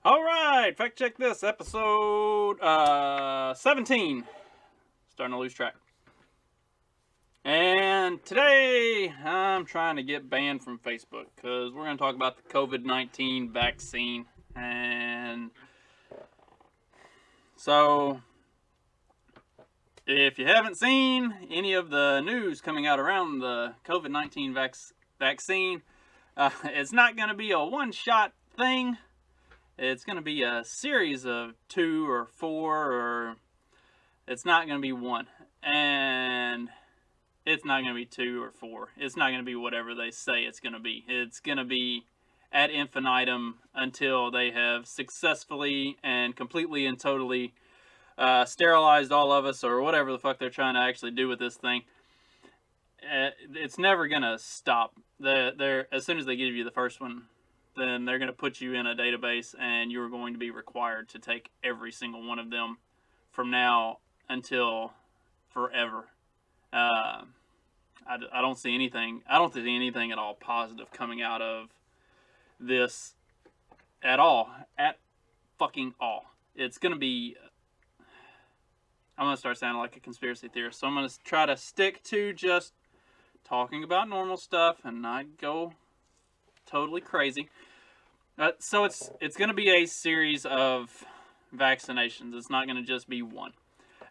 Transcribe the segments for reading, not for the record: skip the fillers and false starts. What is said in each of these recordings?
All right, fact check this episode 17. Starting to lose track. And today I'm trying to get banned from Facebook because we're going to talk about the COVID-19 vaccine. And so, if you haven't seen any of the news coming out around the COVID-19 vaccine, it's not going to be a one-shot thing. It's going to be a series of 2 or 4, or it's not going to be one. And it's not going to be 2 or 4. It's not going to be whatever they say it's going to be. It's going to be ad infinitum until they have successfully and completely and totally sterilized all of us, or whatever the fuck they're trying to actually do with this thing. It's never going to stop. As soon as they give you the first one, then they're going to put you in a database, and you're going to be required to take every single one of them from now until forever. I don't see anything. I don't see anything at all positive coming out of this at all. At fucking all. It's gonna be. I'm gonna start sounding like a conspiracy theorist, so I'm gonna try to stick to just talking about normal stuff and not go totally crazy. So it's gonna be a series of vaccinations. It's not gonna just be one.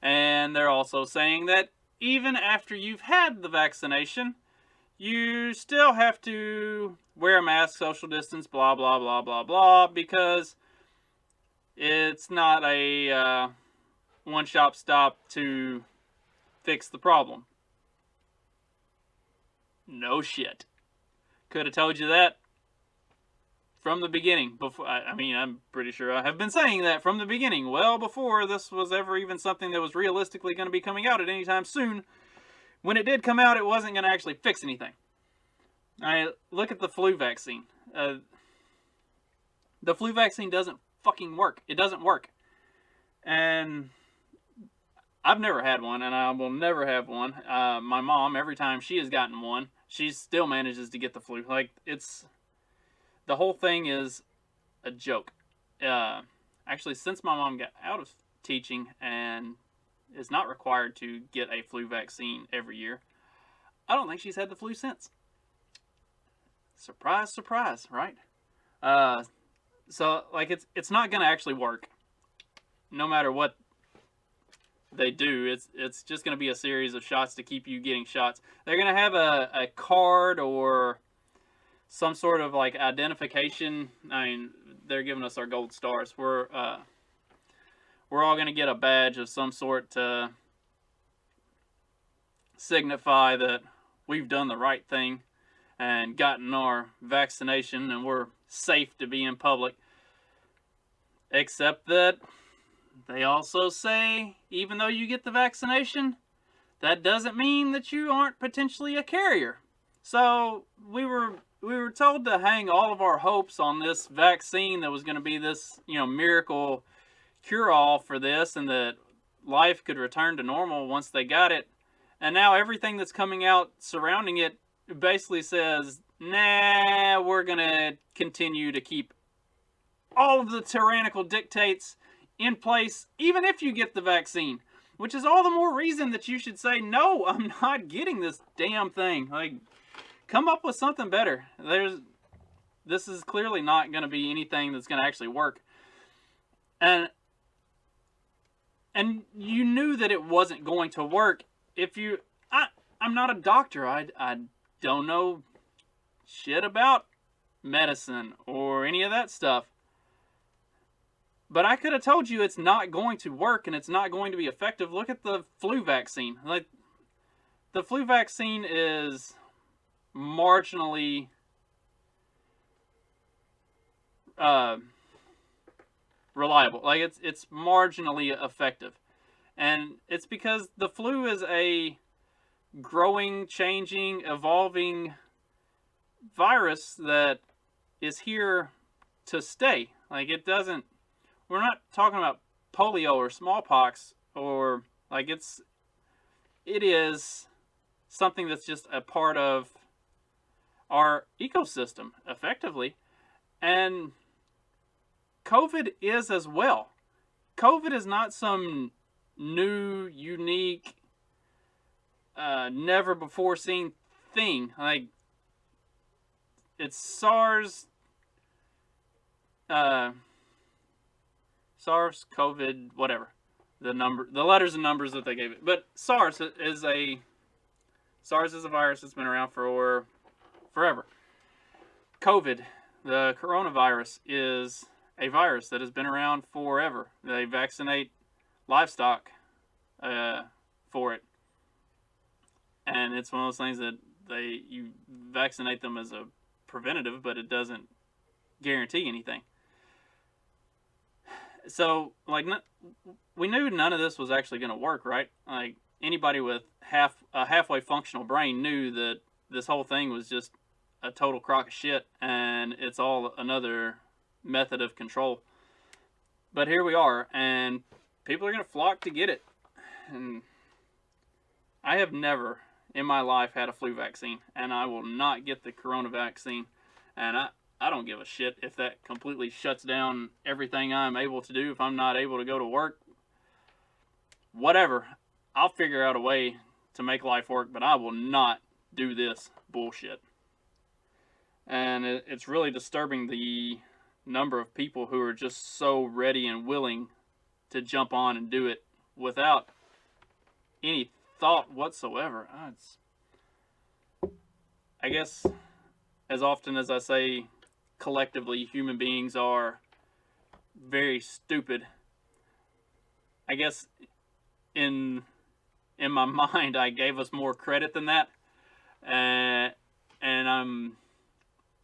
And they're also saying that even after you've had the vaccination, you still have to wear a mask, social distance, blah, blah, blah, blah, blah, because it's not a one-shop stop to fix the problem. No shit. Could have told you that from the beginning. Before, I'm pretty sure I have been saying that from the beginning, well before this was ever even something that was realistically going to be coming out at any time soon. When it did come out, it wasn't going to actually fix anything. Look at the flu vaccine. The flu vaccine doesn't fucking work. It doesn't work. And I've never had one, and I will never have one. My mom, every time she has gotten one, she still manages to get the flu. The whole thing is a joke. Actually, since my mom got out of teaching and is not required to get a flu vaccine every year, I don't think she's had the flu since. Surprise, surprise, right? So it's not gonna actually work, no matter what they do. It's just gonna be a series of shots to keep you getting shots. They're gonna have a card or some sort of identification. They're giving us our gold stars. We're all gonna get a badge of some sort to signify that we've done the right thing and gotten our vaccination and we're safe to be in public. Except that they also say, even though you get the vaccination, that doesn't mean that you aren't potentially a carrier. So we were told to hang all of our hopes on this vaccine that was going to be this, miracle cure-all for this, and that life could return to normal once they got it. And now everything that's coming out surrounding it basically says, nah, we're going to continue to keep all of the tyrannical dictates in place, even if you get the vaccine. Which is all the more reason that you should say, no, I'm not getting this damn thing. Come up with something better. This is clearly not going to be anything that's going to actually work. And you knew that it wasn't going to work if you... I'm not a doctor. I don't know shit about medicine or any of that stuff. But I could have told you it's not going to work and it's not going to be effective. Look at the flu vaccine. The flu vaccine is marginally reliable. It's marginally effective. And it's because the flu is a growing, changing, evolving virus that is here to stay. We're not talking about polio or smallpox, or it is something that's just a part of our ecosystem, effectively. And COVID is as well. COVID is not some new, unique, never before seen thing. Like, it's SARS, COVID, whatever. The letters and numbers that they gave it. But SARS is a virus that's been around for forever. COVID, the coronavirus, is a virus that has been around forever. They vaccinate livestock for it. And it's one of those things that you vaccinate them as a preventative, but it doesn't guarantee anything. So, like, we knew none of this was actually going to work, right? Like, anybody with a halfway functional brain knew that this whole thing was just a total crock of shit, and it's all another method of control. But here we are, and people are going to flock to get it. And I have never in my life had a flu vaccine, and I will not get the corona vaccine. And I don't give a shit if that completely shuts down everything I'm able to do. If I'm not able to go to work, whatever. I'll figure out a way to make life work, but I will not do this bullshit. And it's really disturbing the number of people who are just so ready and willing to jump on and do it without any thought whatsoever. I guess, as often as I say, collectively, human beings are very stupid. I guess in my mind, I gave us more credit than that, and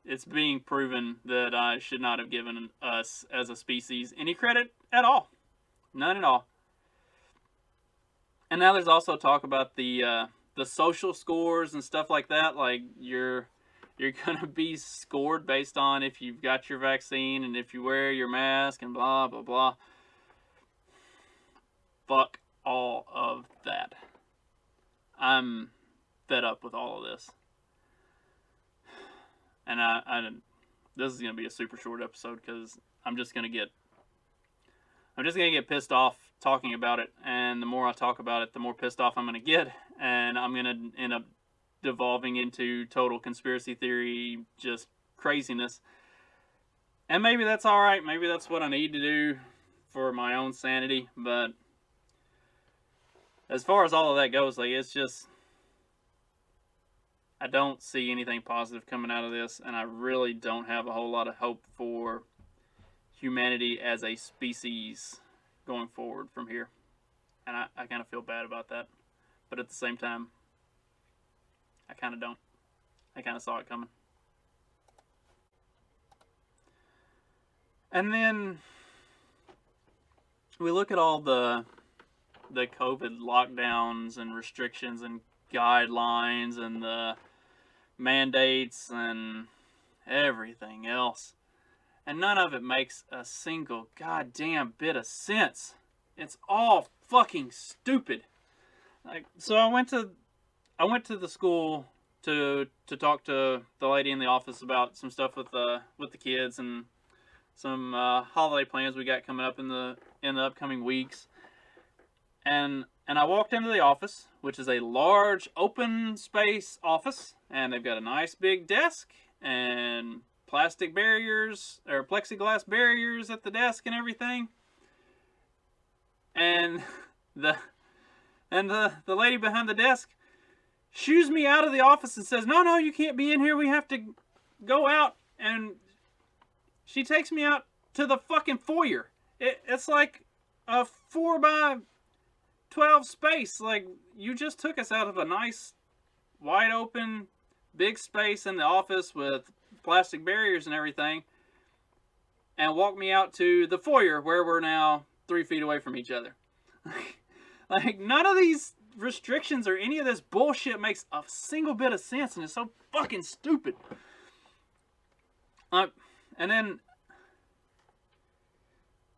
it's being proven that I should not have given us as a species any credit at all, none at all. And now there's also talk about the social scores and stuff like that. Like, you're going to be scored based on if you've got your vaccine and if you wear your mask and blah, blah, blah. Fuck all of that. I'm fed up with all of this. And this is going to be a super short episode because I'm just going to get pissed off talking about it. And the more I talk about it, the more pissed off I'm going to get. And I'm going to end up devolving into total conspiracy theory, just craziness. And maybe that's all right. Maybe that's what I need to do for my own sanity. But as far as all of that goes, like, it's just, I don't see anything positive coming out of this, and I really don't have a whole lot of hope for humanity as a species going forward from here. And I kind of feel bad about that. But at the same time, I kind of don't. I kind of saw it coming. And then we look at all the COVID lockdowns and restrictions and guidelines and the mandates and everything else. And none of it makes a single goddamn bit of sense. It's all fucking stupid. Like, so I went to the school to talk to the lady in the office about some stuff with the kids and some holiday plans we got coming up in the upcoming weeks. And I walked into the office, which is a large open space office, and they've got a nice big desk and plastic barriers or plexiglass barriers at the desk and everything. And the lady behind the desk shoos me out of the office and says, "No, you can't be in here. We have to go out." And she takes me out to the fucking foyer. It's like a 4x12 space. Like, you just took us out of a nice, wide open, big space in the office with plastic barriers and everything, and walked me out to the foyer where we're now 3 feet away from each other. Like, none of these restrictions or any of this bullshit makes a single bit of sense, and it's so fucking stupid. And then,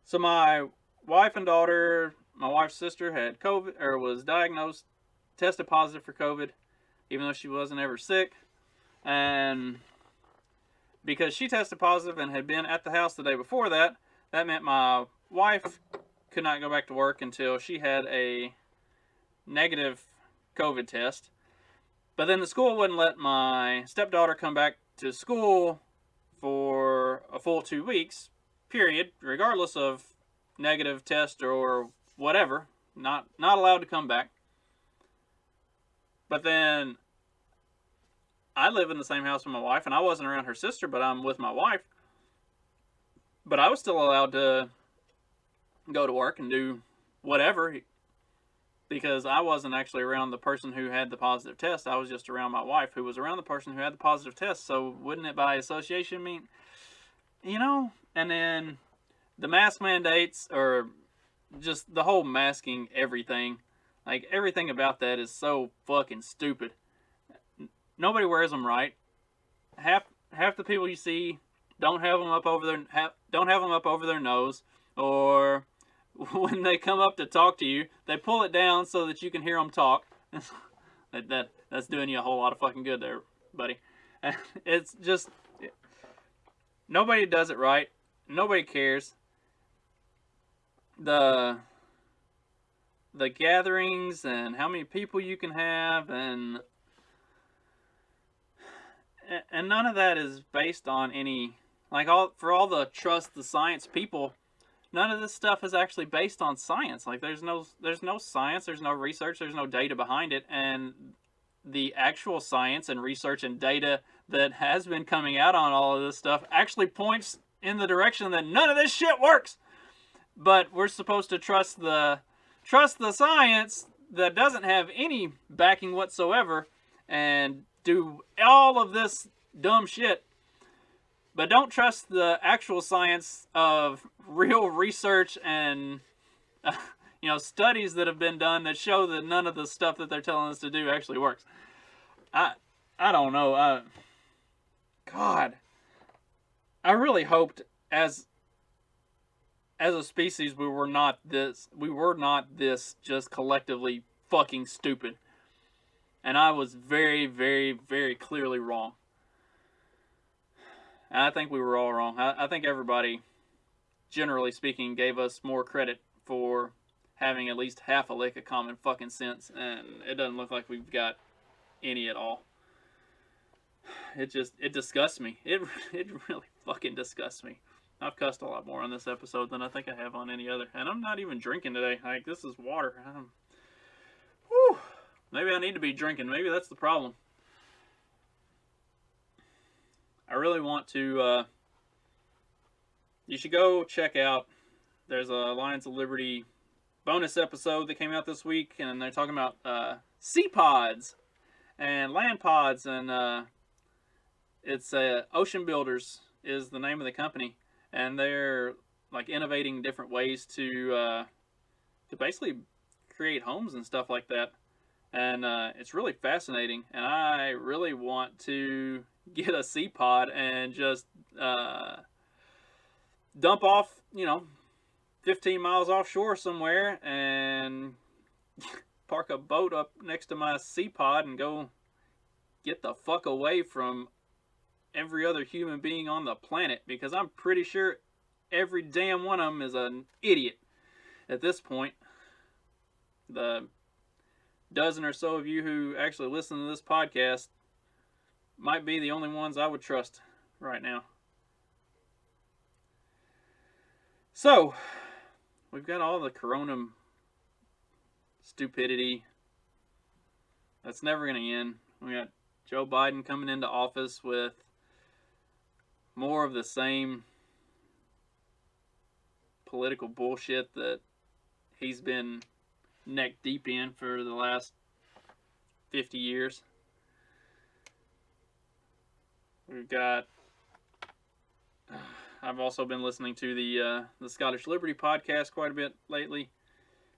so my wife and daughter, my wife's sister had COVID, or was diagnosed, tested positive for COVID, even though she wasn't ever sick. And because she tested positive and had been at the house the day before that, that meant my wife could not go back to work until she had a negative COVID test. But then the school wouldn't let my stepdaughter come back to school for a full 2 weeks, period, regardless of negative test or whatever. Not allowed to come back. But then I live in the same house with my wife, and I wasn't around her sister, but I'm with my wife. But I was still allowed to go to work and do whatever because I wasn't actually around the person who had the positive test. I was just around my wife who was around the person who had the positive test. So wouldn't it by association mean, and then the mask mandates, or just the whole masking everything, like everything about that is so fucking stupid. Nobody wears them right. Half the people you see don't have them up over their nose, or when they come up to talk to you, they pull it down so that you can hear them talk. That's doing you a whole lot of fucking good there, buddy. It's just nobody does it right. Nobody cares. The gatherings and how many people you can have, and none of that is based on any, like, for all the trust the science people. None of this stuff is actually based on science. Like, there's no science, there's no research, there's no data behind it, and the actual science and research and data that has been coming out on all of this stuff actually points in the direction that none of this shit works. But we're supposed to trust the science that doesn't have any backing whatsoever and do all of this dumb shit. But don't trust the actual science of real research and studies that have been done that show that none of the stuff that they're telling us to do actually works. I don't know. God, I really hoped as a species we were not this just collectively fucking stupid. And I was very, very, very clearly wrong. And I think we were all wrong. I think everybody, generally speaking, gave us more credit for having at least half a lick of common fucking sense, and it doesn't look like we've got any at all. It disgusts me. It really fucking disgusts me. I've cussed a lot more on this episode than I think I have on any other, and I'm not even drinking today. Like, this is water. Maybe I need to be drinking. Maybe that's the problem. I really want to, you should go check out, there's a Lions of Liberty bonus episode that came out this week, and they're talking about sea pods and land pods, and it's Ocean Builders is the name of the company, and they're like innovating different ways to basically create homes and stuff like that, and it's really fascinating, and I really want to get a sea pod and just dump off, 15 miles offshore somewhere and park a boat up next to my sea pod and go get the fuck away from every other human being on the planet, because I'm pretty sure every damn one of them is an idiot at this point. The dozen or so of you who actually listen to this podcast might be the only ones I would trust right now. So, we've got all the corona stupidity that's never going to end. We got Joe Biden coming into office with more of the same political bullshit that he's been neck deep in for the last 50 years. We've got, I've also been listening to the Scottish Liberty podcast quite a bit lately,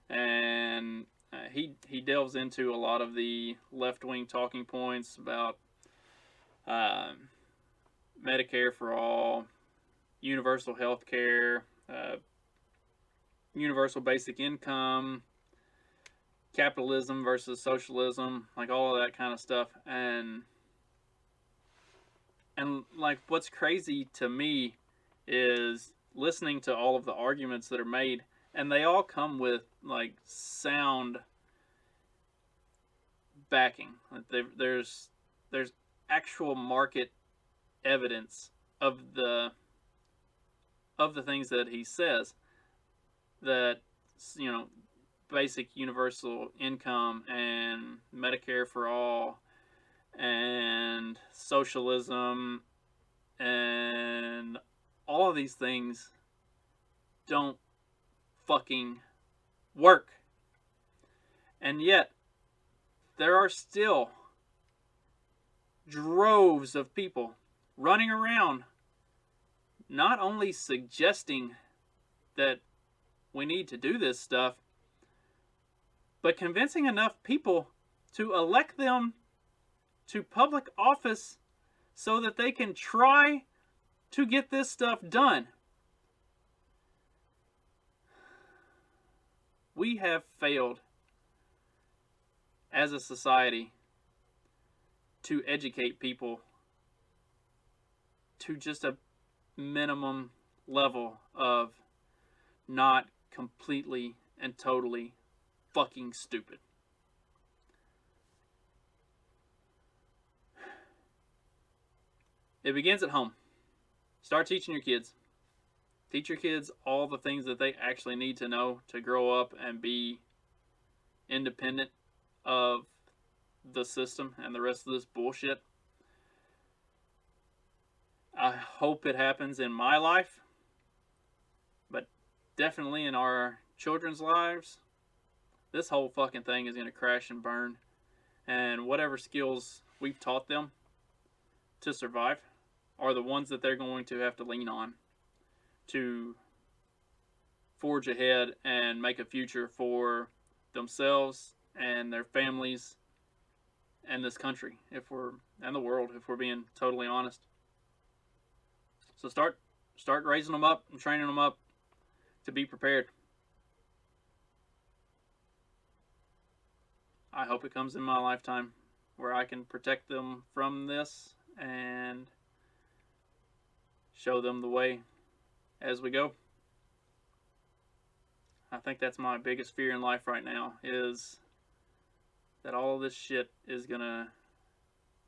and he delves into a lot of the left-wing talking points about Medicare for all, universal health care, universal basic income, capitalism versus socialism, like all of that kind of stuff. And like, what's crazy to me is listening to all of the arguments that are made, and they all come with like sound backing. There's actual market evidence of the things that he says, that, you know, basic universal income and Medicare for all and socialism and all of these things don't fucking work. And yet there are still droves of people running around not only suggesting that we need to do this stuff, but convincing enough people to elect them to public office so that they can try to get this stuff done. We have failed as a society to educate people to just a minimum level of not completely and totally fucking stupid. It begins at home. Start teaching your kids. Teach your kids all the things that they actually need to know to grow up and be independent of the system and the rest of this bullshit. I hope it happens in my life, but definitely in our children's lives. This whole fucking thing is going to crash and burn, and whatever skills we've taught them to survive are the ones that they're going to have to lean on to forge ahead and make a future for themselves and their families and this country, and the world, if we're being totally honest. So start raising them up and training them up to be prepared. I hope it comes in my lifetime where I can protect them from this and show them the way as we go. I think that's my biggest fear in life right now, is that all of this shit is gonna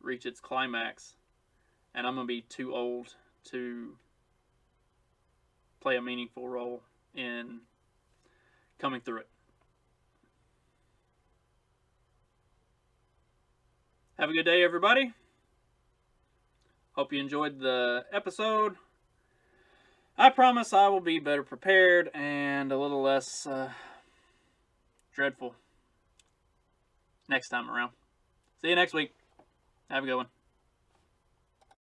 reach its climax and I'm gonna be too old to play a meaningful role in coming through it. Have a good day, everybody. Hope you enjoyed the episode. I promise I will be better prepared and a little less dreadful next time around. See you next week. Have a good one.